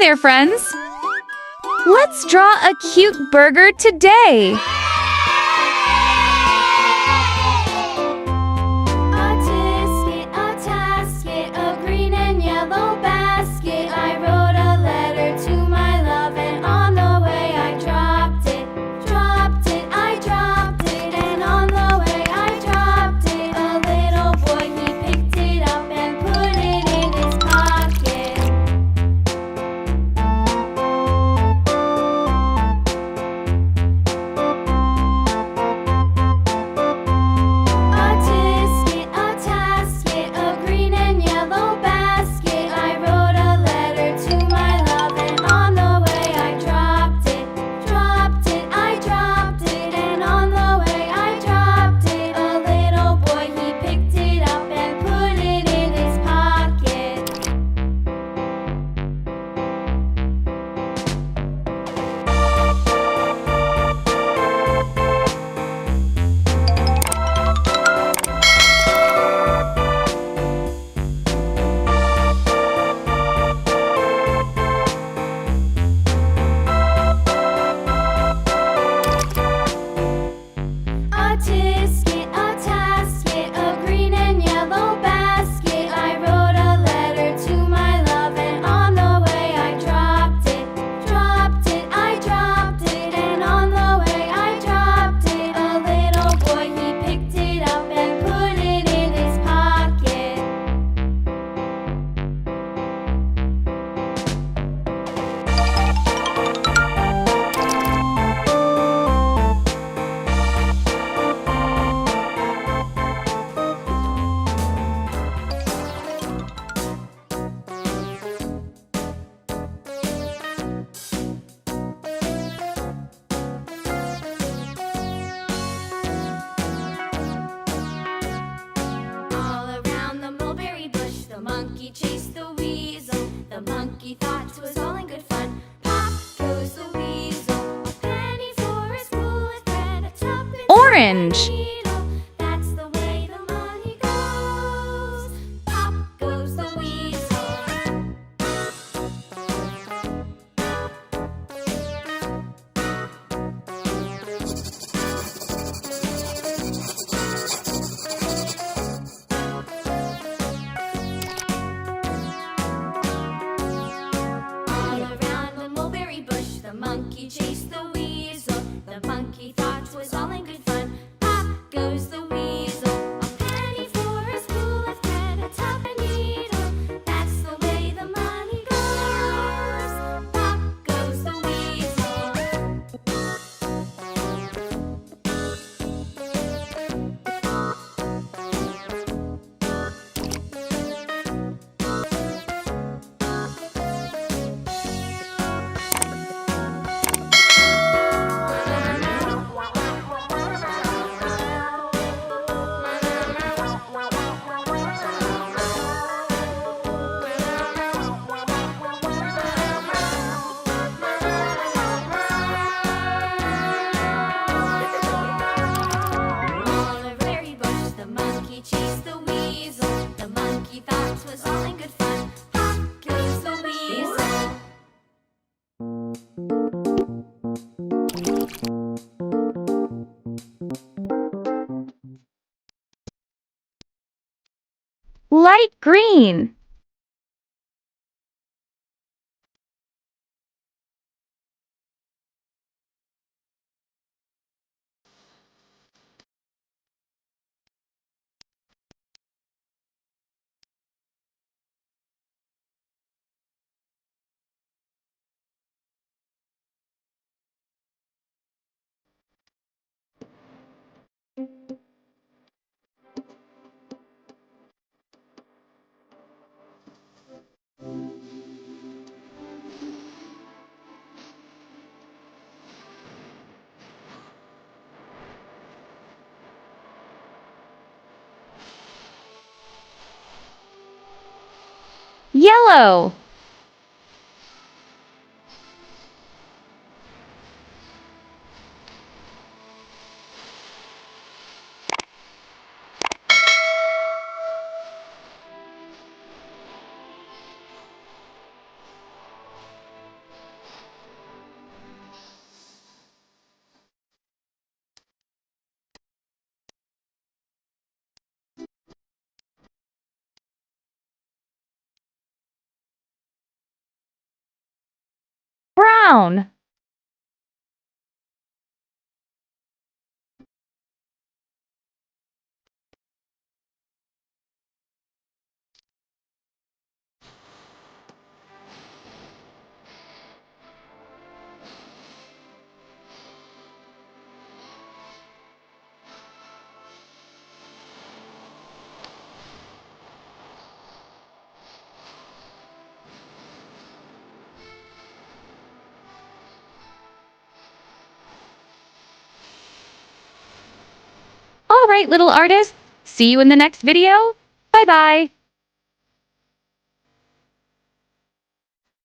there, friends! Let's draw a cute burger today! A green and yellow basket. I wrote a letter to my love, and on the way I dropped it. I dropped it, and on the way I dropped it. A little boy, he picked it up and put it in his pocket. A tasket, a green and yellow basket. I wrote a letter to my love, and on the way I dropped it. I dropped it, and on the way I dropped it. A little boy, he picked it up and put it in his pocket. A tasket, a green and yellow basket. I wrote a letter to my love, and on the way I dropped it. I dropped it, and on the way I dropped it. A little boy, he picked it up and put it in his pocket. All around the mulberry bush, the monkey chased the weasel. The monkey thought 'twas all in good fun. Pop goes the weasel, a penny for his bullet thread, a tuppence for Orange. a needle. That's the way the money goes. Pop goes the weasel. All around the mulberry bush, the monkey chased the weasel. The monkey thought 'twas all in good fun. Pop goes the weasel, a penny for a spool of thread, a tuppence needle. That's the way the money goes. Pop goes the weasel. All a very bush, the monkey chased the weasel. The monkey thought 'twas all in good fun. Pop goes the weasel. Light green. Yellow. Brown. All right, little artist. See you in the next video. Bye-bye.